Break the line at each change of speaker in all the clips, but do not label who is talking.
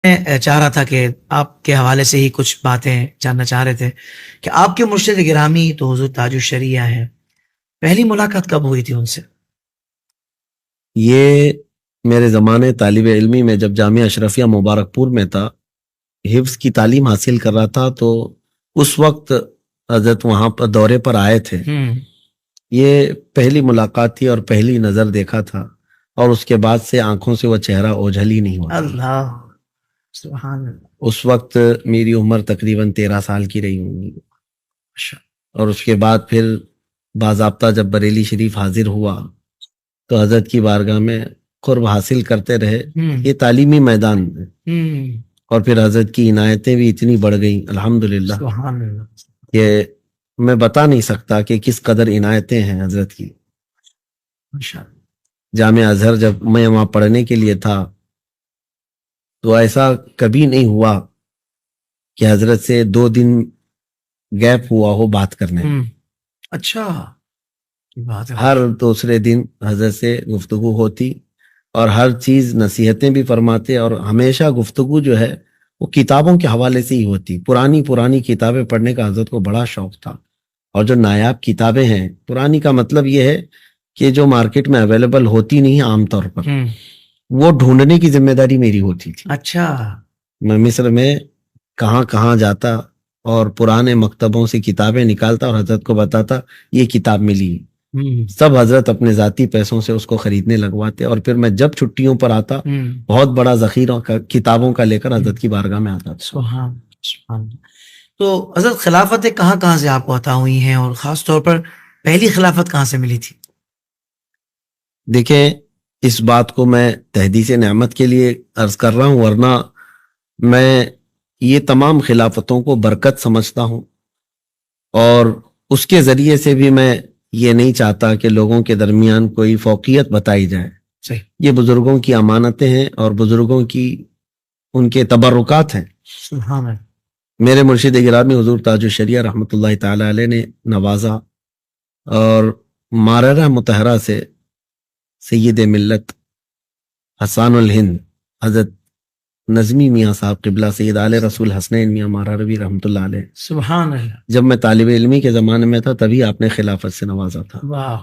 میں چاہ رہا تھا کہ آپ کے حوالے سے ہی کچھ باتیں جاننا چاہ رہے تھے کہ آپ کے مرشد گرامی تو حضور تاج الشریعہ ہیں، پہلی ملاقات کب ہوئی تھی ان سے؟
یہ میرے زمانے طالب علمی میں جب جامعہ اشرفیہ مبارک پور میں تھا، حفظ کی تعلیم حاصل کر رہا تھا، تو اس وقت حضرت وہاں پر دورے پر آئے تھے۔ یہ پہلی ملاقات تھی اور پہلی نظر دیکھا تھا، اور اس کے بعد سے آنکھوں سے وہ چہرہ اوجھل ہی نہیں ہوا۔
اللہ سبحان اللہ۔
اس وقت میری عمر تقریباً 13 سال کی رہی ہوں گی، اور اس کے بعد پھر باضابطہ جب بریلی شریف حاضر ہوا تو حضرت کی بارگاہ میں قرب حاصل کرتے رہے۔ یہ تعلیمی میدان میں، اور پھر حضرت کی عنایتیں بھی اتنی بڑھ گئیں الحمدللہ
سبحان اللہ۔
کہ میں بتا نہیں سکتا کہ کس قدر عنایتیں ہیں حضرت کی۔ جامعہ ازہر جب میں وہاں پڑھنے کے لیے تھا تو ایسا کبھی نہیں ہوا کہ حضرت سے 2 دن گیپ ہوا ہو بات کرنے میں۔
اچھا، بات ہے۔
ہر دوسرے دن حضرت سے گفتگو ہوتی، اور ہر چیز نصیحتیں بھی فرماتے، اور ہمیشہ گفتگو جو ہے وہ کتابوں کے حوالے سے ہی ہوتی۔ پرانی کتابیں پڑھنے کا حضرت کو بڑا شوق تھا، اور جو نایاب کتابیں ہیں، پرانی کا مطلب یہ ہے کہ جو مارکیٹ میں اویلیبل ہوتی نہیں عام طور پر، وہ ڈھونڈنے کی ذمہ داری میری ہوتی تھی۔
اچھا،
میں مصر میں کہاں کہاں جاتا اور پرانے مکتبوں سے کتابیں نکالتا اور حضرت کو بتاتا یہ کتاب ملی۔ سب حضرت اپنے ذاتی پیسوں سے اس کو خریدنے لگواتے، اور پھر میں جب چھٹیوں پر آتا بہت بڑا ذخیرہ کتابوں کا لے کر حضرت کی بارگاہ میں آتا تھا۔
سبحان۔ تو حضرت خلافتیں کہاں کہاں سے آپ کو عطا ہوئی ہیں، اور خاص طور پر پہلی خلافت کہاں سے ملی تھی؟
دیکھیں، اس بات کو میں تحدیث نعمت کے لیے عرض کر رہا ہوں، ورنہ میں یہ تمام خلافتوں کو برکت سمجھتا ہوں، اور اس کے ذریعے سے بھی میں یہ نہیں چاہتا کہ لوگوں کے درمیان کوئی فوقیت بتائی جائے۔
صحیح۔
یہ بزرگوں کی امانتیں ہیں اور بزرگوں کی ان کے تبرکات ہیں۔
سبحان اللہ۔
میرے مرشد گرامی حضور تاج الشریعہ رحمۃ اللہ تعالی علیہ نے نوازا، اور ماررہ مطہرہ سے سید ملت حسان الہند حضرت نظمی میاں صاحب قبلہ، سید آل رسول حسنین میاں مارروی رحمۃ اللہ علیہ،
سبحان اللہ،
جب میں طالب علمی کے زمانے میں تھا تبھی آپ نے خلافت سے نوازا تھا۔
واہ۔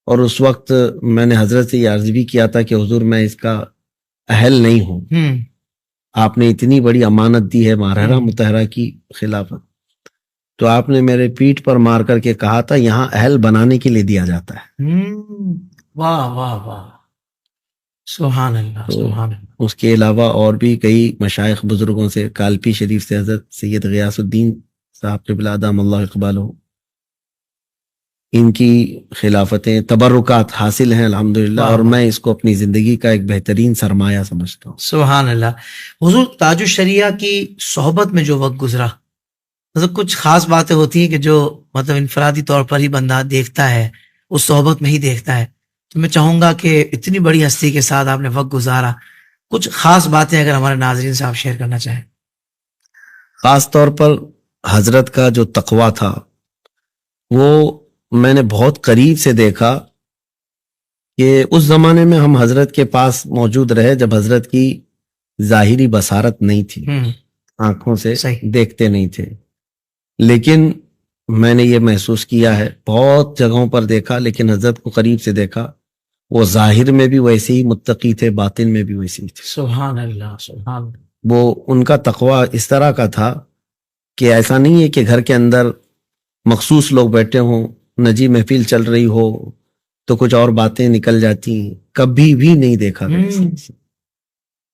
اور اس وقت میں نے حضرت سے یہ عرض بھی کیا تھا کہ حضور میں اس کا اہل نہیں ہوں، آپ نے اتنی بڑی امانت دی ہے ماررہ مطہرہ کی خلافت، تو آپ نے میرے پیٹھ پر مار کر کے کہا تھا یہاں اہل بنانے کے لیے دیا جاتا ہے۔
واہ واہ واہ، سبحان اللہ سبحان اللہ۔
اس کے علاوہ اور بھی کئی مشائخ بزرگوں سے، کالپی شریف سے حضرت سید غیاث الدین صاحب قبلہ ادام اللہ اقبالہ، ان کی خلافتیں تبرکات حاصل ہیں الحمدللہ، اور میں اس کو اپنی زندگی کا ایک بہترین سرمایہ سمجھتا ہوں۔
سبحان اللہ۔ حضور تاج الشریعہ کی صحبت میں جو وقت گزرا، مطلب کچھ خاص باتیں ہوتی ہیں کہ جو مطلب انفرادی طور پر ہی بندہ دیکھتا ہے، اس صحبت میں ہی دیکھتا ہے، تو میں چاہوں گا کہ اتنی بڑی ہستی کے ساتھ آپ نے وقت گزارا، کچھ خاص باتیں اگر ہمارے ناظرین سے آپ شیئر کرنا چاہیں۔
خاص طور پر حضرت کا جو تقویٰ تھا وہ میں نے بہت قریب سے دیکھا، کہ اس زمانے میں ہم حضرت کے پاس موجود رہے جب حضرت کی ظاہری بصارت نہیں تھی، آنکھوں سے دیکھتے نہیں تھے، لیکن میں نے یہ محسوس کیا ہے، بہت جگہوں پر دیکھا لیکن حضرت کو قریب سے دیکھا، وہ ظاہر میں بھی ویسے ہی متقی تھے، باطن میں بھی ویسے ہی تھے۔
سبحان اللہ سبحان اللہ۔
وہ ان کا تقویٰ اس طرح کا تھا کہ ایسا نہیں ہے کہ گھر کے اندر مخصوص لوگ بیٹھے ہوں، نجی محفل چل رہی ہو تو کچھ اور باتیں نکل جاتی ہیں، کبھی بھی نہیں دیکھا گیا۔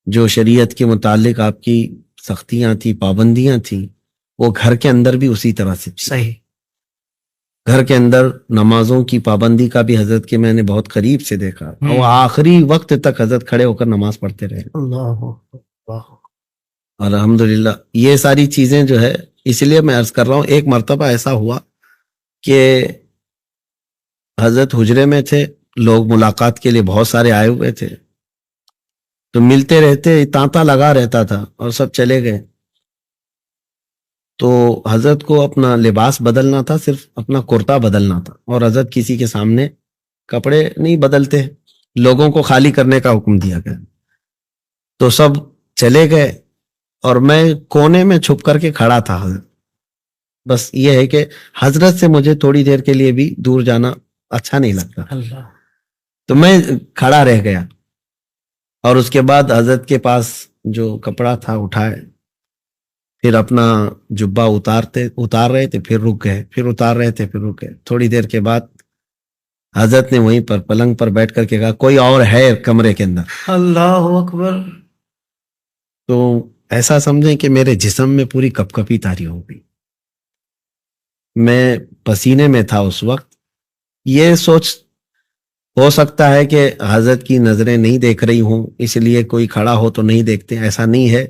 جو شریعت کے متعلق آپ کی سختیاں تھیں، پابندیاں تھیں، وہ گھر کے اندر بھی اسی طرح سے تھی۔
صحیح۔
گھر کے اندر نمازوں کی پابندی کا بھی حضرت کے میں نے بہت قریب سے دیکھا، اور آخری وقت تک حضرت کھڑے ہو کر نماز پڑھتے رہے۔
اللہ،
الحمدللہ یہ ساری چیزیں جو ہے، اس لیے میں عرض کر رہا ہوں، ایک مرتبہ ایسا ہوا کہ حضرت حجرے میں تھے، لوگ ملاقات کے لیے بہت سارے آئے ہوئے تھے، تو ملتے رہتے، تانتا لگا رہتا تھا، اور سب چلے گئے، تو حضرت کو اپنا لباس بدلنا تھا، صرف اپنا کرتا بدلنا تھا، اور حضرت کسی کے سامنے کپڑے نہیں بدلتے، لوگوں کو خالی کرنے کا حکم دیا گیا، تو سب چلے گئے، اور میں کونے میں چھپ کر کے کھڑا تھا. بس یہ ہے کہ حضرت سے مجھے تھوڑی دیر کے لیے بھی دور جانا اچھا نہیں لگتا,
اللہ.
تو میں کھڑا رہ گیا. اور اس کے بعد حضرت کے پاس جو کپڑا تھا اٹھائے, پھر اپنا جبہ اتار رہے تھے, پھر رک گئے, پھر اتار رہے تھے, پھر رک گئے. تھوڑی دیر کے بعد حضرت نے وہیں پر پلنگ پر بیٹھ کر کے کہا کوئی اور ہے کمرے کے اندر.
اللہ اکبر.
تو ایسا سمجھیں کہ میرے جسم میں پوری کپ کپی تاری ہو گئی, میں پسینے میں تھا اس وقت. یہ سوچ ہو سکتا ہے کہ حضرت کی نظریں نہیں دیکھ رہی ہوں اس لیے کوئی کھڑا ہو تو نہیں دیکھتے, ایسا نہیں ہے.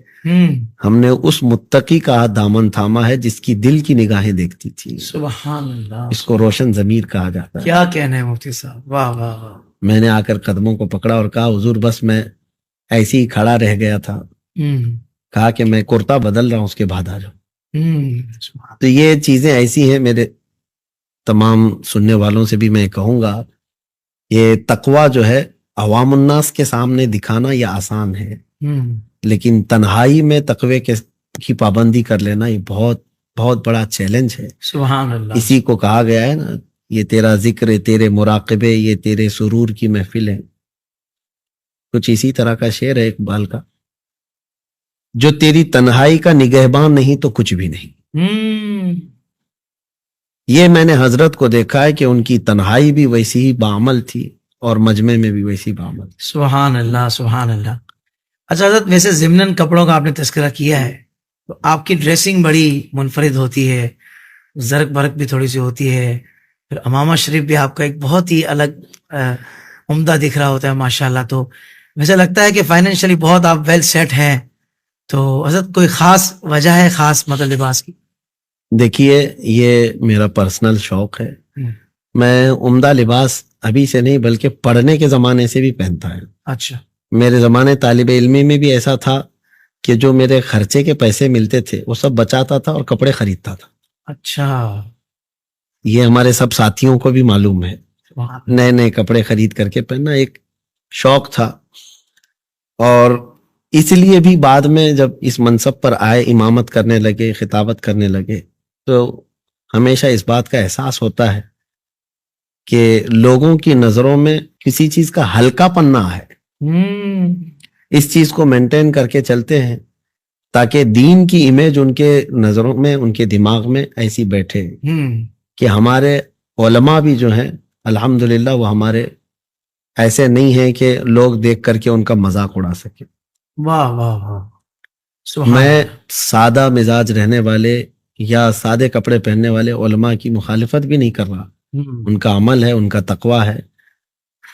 ہم نے اس متقی کا دامن تھاما ہے جس کی دل کی نگاہیں دیکھتی تھی.
سبحان اللہ.
اس کو روشن ضمیر کہا جاتا ہے.
کیا کہنا ہے مفتی صاحب, واہ واہ واہ.
میں نے آ کر قدموں کو پکڑا اور کہا حضور بس میں ایسے ہی کھڑا رہ گیا تھا. کہا کہ میں کرتا بدل رہا ہوں, اس کے بعد آ جاؤ. تو یہ چیزیں ایسی ہیں. میرے تمام سننے والوں سے بھی میں کہوں گا, یہ تقوی جو ہے عوام الناس کے سامنے دکھانا یہ آسان ہے, لیکن تنہائی میں تقوی کی پابندی کر لینا یہ بہت بہت بڑا چیلنج ہے.
سبحان اللہ.
اسی کو کہا گیا ہے نا, یہ تیرا ذکر, تیرے مراقبے, یہ تیرے سرور کی محفل ہے. کچھ اسی طرح کا شعر ہے اقبال کا, جو تیری تنہائی کا نگہبان نہیں تو کچھ بھی نہیں. یہ میں نے حضرت کو دیکھا ہے کہ ان کی تنہائی بھی ویسی ہی بعمل تھی اور مجمع میں بھی ویسی بعمل.
سبحان اللہ سبحان اللہ. اچھا حضرت, ویسے ضمناً کپڑوں کا آپ نے تذکرہ کیا ہے, تو آپ کی ڈریسنگ بڑی منفرد ہوتی ہے, زرق برق بھی تھوڑی سی ہوتی ہے, پھر امامہ شریف بھی آپ کا ایک بہت ہی الگ عمدہ دکھ رہا ہوتا ہے ماشاءاللہ. تو ویسے لگتا ہے کہ فائنینشلی بہت آپ ویل سیٹ ہیں. تو حضرت کوئی خاص وجہ ہے خاص مطلب لباس کی؟
دیکھیے یہ میرا پرسنل شوق ہے. میں عمدہ لباس ابھی سے نہیں بلکہ پڑھنے کے زمانے سے بھی پہنتا ہے.
اچھا.
میرے زمانے طالب علمی میں بھی ایسا تھا کہ جو میرے خرچے کے پیسے ملتے تھے وہ سب بچاتا تھا اور کپڑے خریدتا تھا.
اچھا.
یہ ہمارے سب ساتھیوں کو بھی معلوم ہے. نئے نئے کپڑے خرید کر کے پہننا ایک شوق تھا. اور اس لیے بھی بعد میں جب اس منصب پر آئے, امامت کرنے لگے, خطابت کرنے لگے, تو ہمیشہ اس بات کا احساس ہوتا ہے کہ لوگوں کی نظروں میں کسی چیز کا ہلکا پن نہ ہے. اس چیز کو مینٹین کر کے چلتے ہیں تاکہ دین کی امیج ان کے نظروں میں, ان کے دماغ میں ایسی بیٹھے کہ ہمارے علماء بھی جو ہیں الحمدللہ وہ ہمارے ایسے نہیں ہیں کہ لوگ دیکھ کر کے ان کا مذاق اڑا سکے.
واہ واہ واہ.
میں سادہ مزاج رہنے والے یا سادے کپڑے پہننے والے علماء کی مخالفت بھی نہیں کر رہا. ان کا عمل ہے, ان کا تقوی ہے.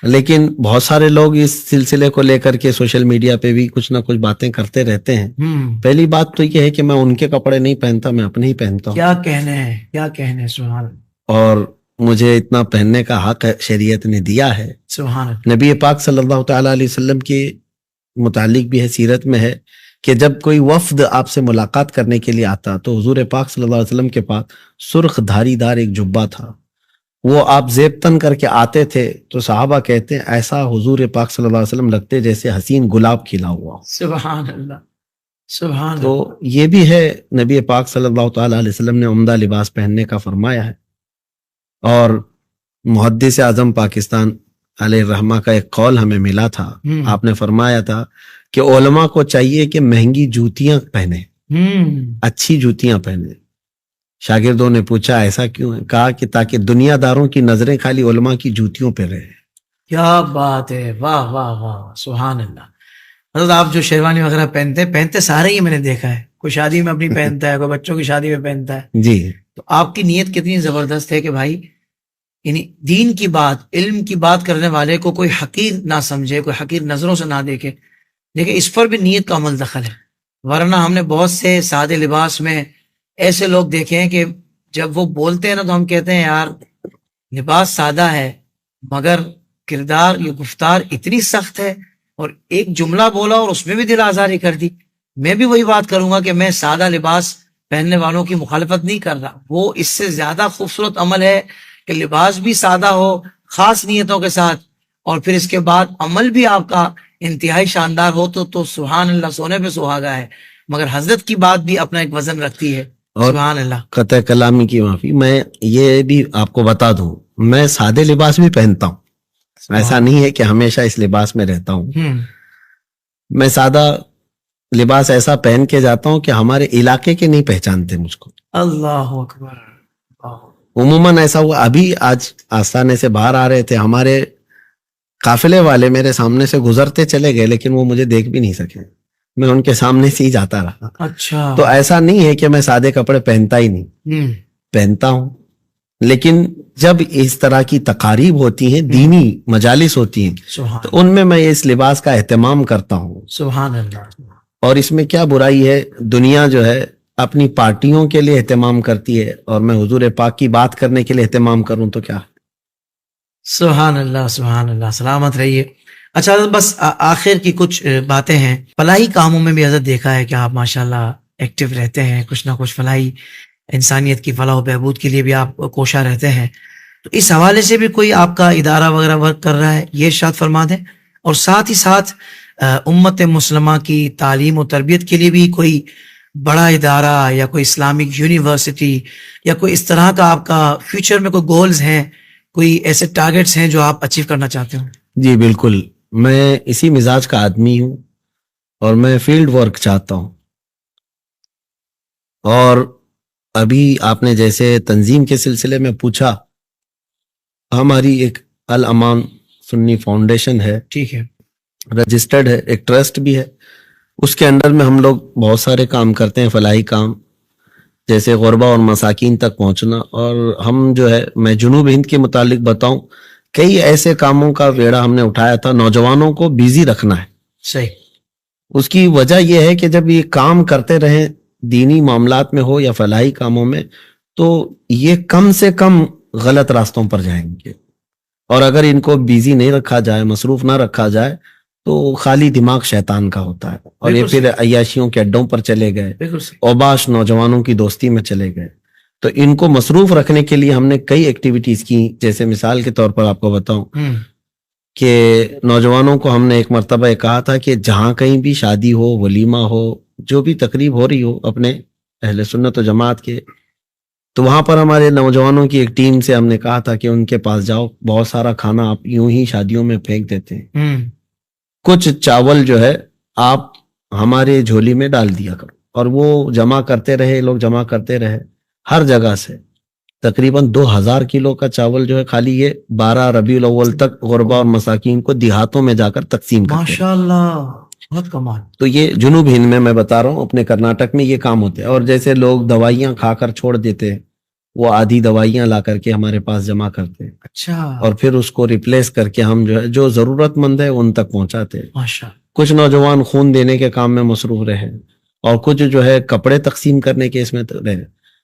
لیکن بہت سارے لوگ اس سلسلے کو لے کر کے سوشل میڈیا پہ بھی کچھ نہ کچھ باتیں کرتے رہتے ہیں. پہلی بات تو یہ ہے کہ میں ان کے کپڑے نہیں پہنتا, میں اپنے ہی پہنتا ہوں.
کیا کہنے ہیں, کیا کہنے ہیں. سبحان اللہ.
اور مجھے اتنا پہننے کا حق شریعت نے دیا ہے.
سبحان اللہ.
نبی پاک صلی اللہ تعالی علیہ وسلم کے متعلق بھی ہے, سیرت میں ہے کہ جب کوئی وفد آپ سے ملاقات کرنے کے لیے آتا تو حضور پاک صلی اللہ علیہ وسلم کے پاس سرخ دھاری دار ایک جبہ تھا, وہ آپ زیب تن کر کے آتے تھے تو صحابہ کہتے ہیں ایسا حضور پاک صلی اللہ علیہ وسلم لگتے جیسے حسین گلاب کھلا ہوا.
سبحان اللہ سبحان اللہ.
تو یہ بھی ہے نبی پاک صلی اللہ تعالی علیہ وسلم نے عمدہ لباس پہننے کا فرمایا ہے. اور محدث اعظم پاکستان علیہ الرحمہ کا ایک قول ہمیں ملا تھا, آپ نے فرمایا تھا کہ علماء کو چاہیے کہ مہنگی جوتیاں پہنے, اچھی جوتیاں پہنے. شاگردوں نے پوچھا ایسا کیوں ہے؟ کہا کہ تاکہ دنیا داروں کی نظریں خالی علماء کی جوتیوں پہ رہے.
کیا بات ہے, واہ واہ واہ. سبحان اللہ. مطلب آپ جو شیروانی وغیرہ پہنتے سارے ہی میں نے دیکھا ہے, کوئی شادی میں اپنی پہنتا ہے, کوئی بچوں کی شادی میں پہنتا ہے.
جی.
تو آپ کی نیت کتنی زبردست ہے کہ بھائی یعنی دین کی بات, علم کی بات کرنے والے کو کوئی حقیر نہ سمجھے, کوئی حقیر نظروں سے نہ دیکھے. لیکن اس پر بھی نیت کا عمل دخل ہے, ورنہ ہم نے بہت سے سادے لباس میں ایسے لوگ دیکھے ہیں کہ جب وہ بولتے ہیں نا تو ہم کہتے ہیں یار لباس سادہ ہے مگر کردار, یہ گفتار اتنی سخت ہے, اور ایک جملہ بولا اور اس میں بھی دل آزاری کر دی. میں بھی وہی بات کروں گا کہ میں سادہ لباس پہننے والوں کی مخالفت نہیں کر رہا, وہ اس سے زیادہ خوبصورت عمل ہے کہ لباس بھی سادہ ہو خاص نیتوں کے ساتھ, اور پھر اس کے بعد عمل بھی آپ کا انتہائی شاندار ہو تو سبحان اللہ, سونے پہ سہاگا ہے. مگر حضرت کی بات بھی اپنا ایک وزن رکھتی ہے.
اور
سبحان اللہ.
قطع کلامی کی معافی، میں یہ بھی آپ کو بتا دوں، میں سادے لباس بھی پہنتا ہوں. ایسا نہیں ہے کہ ہمیشہ اس لباس میں رہتا ہوں. میں سادہ لباس ایسا پہن کے جاتا ہوں کہ ہمارے علاقے کے نہیں پہچانتے مجھ کو.
اللہ اکبر.
عموماً ایسا ہوا، ابھی آج آستانے سے باہر آ رہے تھے، ہمارے قافلے والے میرے سامنے سے گزرتے چلے گئے لیکن وہ مجھے دیکھ بھی نہیں سکے، میں ان کے سامنے سے ہی جاتا رہا.
اچھا.
تو ایسا نہیں ہے کہ میں سادے کپڑے پہنتا ہی نہیں، پہنتا ہوں، لیکن جب اس طرح کی تقاریب ہوتی ہیں، دینی مجالس ہوتی ہیں، تو ان میں اس لباس کا اہتمام کرتا ہوں.
سبحان اللہ.
اور اس میں کیا برائی ہے؟ دنیا جو ہے اپنی پارٹیوں کے لیے اہتمام کرتی ہے، اور میں حضور پاک کی بات کرنے کے لیے اہتمام کروں تو کیا؟
سبحان اللہ. سبحان اللہ. سلامت رہیے. اچھا بس آخر کی کچھ باتیں ہیں. فلاحی کاموں میں بھی حضرت دیکھا ہے کہ آپ ماشاءاللہ ایکٹیو رہتے ہیں، کچھ نہ کچھ فلاحی، انسانیت کی فلاح و بہبود کے لیے بھی آپ کوشاں رہتے ہیں. تو اس حوالے سے بھی کوئی آپ کا ادارہ وغیرہ ورک کر رہا ہے، یہ ارشاد فرما دیں. اور ساتھ ہی ساتھ امت مسلمہ کی تعلیم و تربیت کے لیے بھی کوئی بڑا ادارہ یا کوئی اسلامک یونیورسٹی یا کوئی اس طرح کا آپ کا فیوچر میں کوئی گولز ہیں، کوئی ایسے ٹارگٹس ہیں جو آپ اچیو کرنا چاہتے ہوں؟
جی بالکل، میں اسی مزاج کا آدمی ہوں اور میں فیلڈ ورک چاہتا ہوں. اور ابھی آپ نے جیسے تنظیم کے سلسلے میں پوچھا، ہماری ایک الامان سنی فاؤنڈیشن ہے،
ٹھیک ہے،
رجسٹرڈ ہے، ایک ٹرسٹ بھی ہے. اس کے انڈر میں ہم لوگ بہت سارے کام کرتے ہیں، فلاحی کام، جیسے غربا اور مساکین تک پہنچنا. اور ہم جو ہے، میں جنوب ہند کے متعلق بتاؤں، کئی ایسے کاموں کا بیڑا ہم نے اٹھایا تھا. نوجوانوں کو بیزی رکھنا ہے.
صحیح.
اس کی وجہ یہ ہے کہ جب یہ کام کرتے رہیں، دینی معاملات میں ہو یا فلاحی کاموں میں، تو یہ کم سے کم غلط راستوں پر جائیں گے. اور اگر ان کو بیزی نہیں رکھا جائے، مصروف نہ رکھا جائے، تو خالی دماغ شیطان کا ہوتا ہے، اور یہ پھر عیاشیوں کے اڈوں پر چلے گئے، اوباش نوجوانوں کی دوستی میں چلے گئے. تو ان کو مصروف رکھنے کے لیے ہم نے کئی ایکٹیویٹیز کی. جیسے مثال کے طور پر آپ کو بتاؤں کہ نوجوانوں کو ہم نے ایک مرتبہ یہ کہا تھا کہ جہاں کہیں بھی شادی ہو، ولیمہ ہو، جو بھی تقریب ہو رہی ہو اپنے اہل سنت و جماعت کے، تو وہاں پر ہمارے نوجوانوں کی ایک ٹیم سے ہم نے کہا تھا کہ ان کے پاس جاؤ، بہت سارا کھانا آپ یوں ہی شادیوں میں پھینک دیتے ہیں، کچھ چاول جو ہے آپ ہمارے جھولی میں ڈال دیا کرو. اور وہ جمع کرتے رہے، لوگ جمع کرتے رہے ہر جگہ سے. تقریباً 2000 کلو کا چاول جو ہے خالی یہ 12 ربیع الاول تک غربا اور مساکین کو دیہاتوں میں جا کر تقسیم کرتے ہیں.
ماشاءاللہ، بہت کمال.
تو یہ جنوب ہند میں بتا رہا ہوں، اپنے کرناٹک میں یہ کام ہوتے ہیں. اور جیسے لوگ دوائیاں کھا کر چھوڑ دیتے ہیں، وہ آدھی دوائیاں لا کر کے ہمارے پاس جمع کرتے ہیں.
اچھا.
اور پھر اس کو ریپلیس کر کے ہم جو ہے، جو ضرورت مند ہے ان تک پہنچاتے ہیں.
ماشاءاللہ.
کچھ نوجوان خون دینے کے کام میں مصروف رہے، اور کچھ جو ہے کپڑے تقسیم کرنے کے اس میں رہے.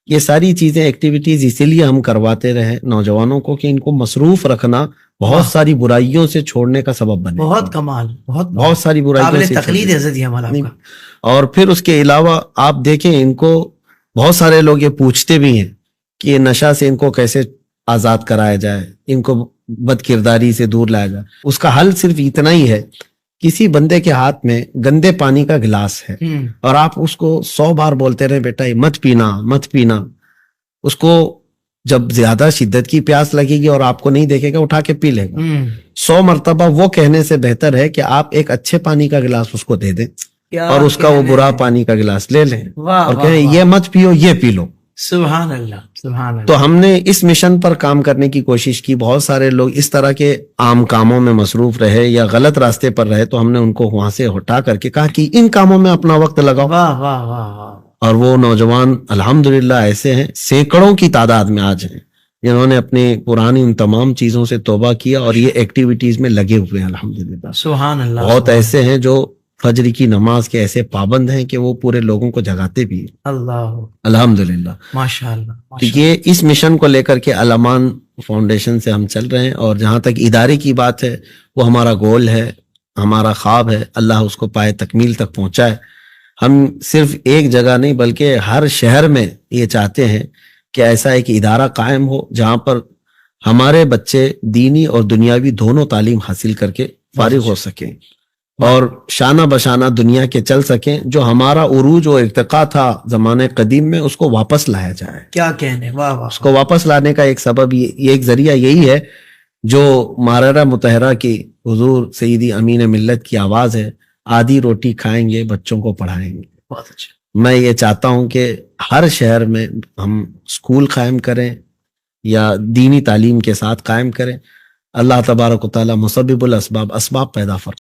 یہ ساری چیزیں، ایکٹیویٹیز اسی لیے ہم کرواتے رہے نوجوانوں کو کہ ان کو مصروف رکھنا بہت ساری برائیوں سے چھوڑنے کا سبب بنے.
بہت کمال.
بہت ساری برائیوں سے
تقلید عزت یہ ہمارا.
اور پھر اس کے علاوہ آپ دیکھیں، ان کو بہت سارے لوگ یہ پوچھتے بھی ہیں کہ نشہ سے ان کو کیسے آزاد کرایا جائے، ان کو بد کرداری سے دور لایا جائے. اس کا حل صرف اتنا ہی ہے، کسی بندے کے ہاتھ میں گندے پانی کا گلاس ہے اور آپ اس کو 100 بار بولتے رہے، بیٹا یہ مت پینا مت پینا. اس کو جب زیادہ شدت کی پیاس لگے گی اور آپ کو نہیں دیکھے گا، اٹھا کے پی لے گا. 100 مرتبہ وہ کہنے سے بہتر ہے کہ آپ ایک اچھے پانی کا گلاس اس کو دے دیں اور اس کا وہ برا پانی کا گلاس لے لیں اور کہیں یہ مت پیو، یہ پی لو.
سبحان اللہ، سبحان اللہ.
تو ہم نے اس مشن پر کام کرنے کی کوشش کی. بہت سارے لوگ اس طرح کے عام کاموں میں مصروف رہے یا غلط راستے پر رہے، تو ہم نے ان کو وہاں سے ہٹا کر کے کہا کہ ان کاموں میں اپنا وقت لگاؤ.
واہ واہ واہ واہ.
اور وہ نوجوان الحمدللہ ایسے ہیں، سینکڑوں کی تعداد میں آج ہیں، جنہوں نے اپنی پرانی ان تمام چیزوں سے توبہ کیا اور یہ ایکٹیویٹیز میں لگے ہوئے ہیں الحمدللہ.
سبحان اللہ.
بہت ایسے ہیں جو فجر کی نماز کے ایسے پابند ہیں کہ وہ پورے لوگوں کو جگاتے بھی ہیں.
اللہ،
الحمدللہ.
ماشاءاللہ.
تو یہ اس مشن کو لے کر کے الامان فاؤنڈیشن سے ہم چل رہے ہیں. اور جہاں تک ادارے کی بات ہے، وہ ہمارا گول ہے، ہمارا خواب ہے، اللہ اس کو پائے تکمیل تک پہنچائے. ہم صرف ایک جگہ نہیں بلکہ ہر شہر میں یہ چاہتے ہیں کہ ایسا ایک ادارہ قائم ہو جہاں پر ہمارے بچے دینی اور دنیاوی دونوں تعلیم حاصل کر کے فارغ ہو سکیں. اور شانہ بشانہ دنیا کے چل سکیں, جو ہمارا عروج و ارتقا تھا زمانے قدیم میں اس کو واپس لایا جائے.
کیا کہنے, واہ واہ.
اس کو واپس لانے کا ایک سبب یہ ایک ذریعہ یہی ہے جو ماررہ مطہرہ کی حضور سیدی امین ملت کی آواز ہے, آدھی روٹی کھائیں گے بچوں کو پڑھائیں گے.
بہت اچھا.
میں یہ چاہتا ہوں کہ ہر شہر میں ہم اسکول قائم کریں یا دینی تعلیم کے ساتھ قائم کریں. اللہ تبارک و تعالی مسبب الاسباب, اسباب پیدا فرمائے.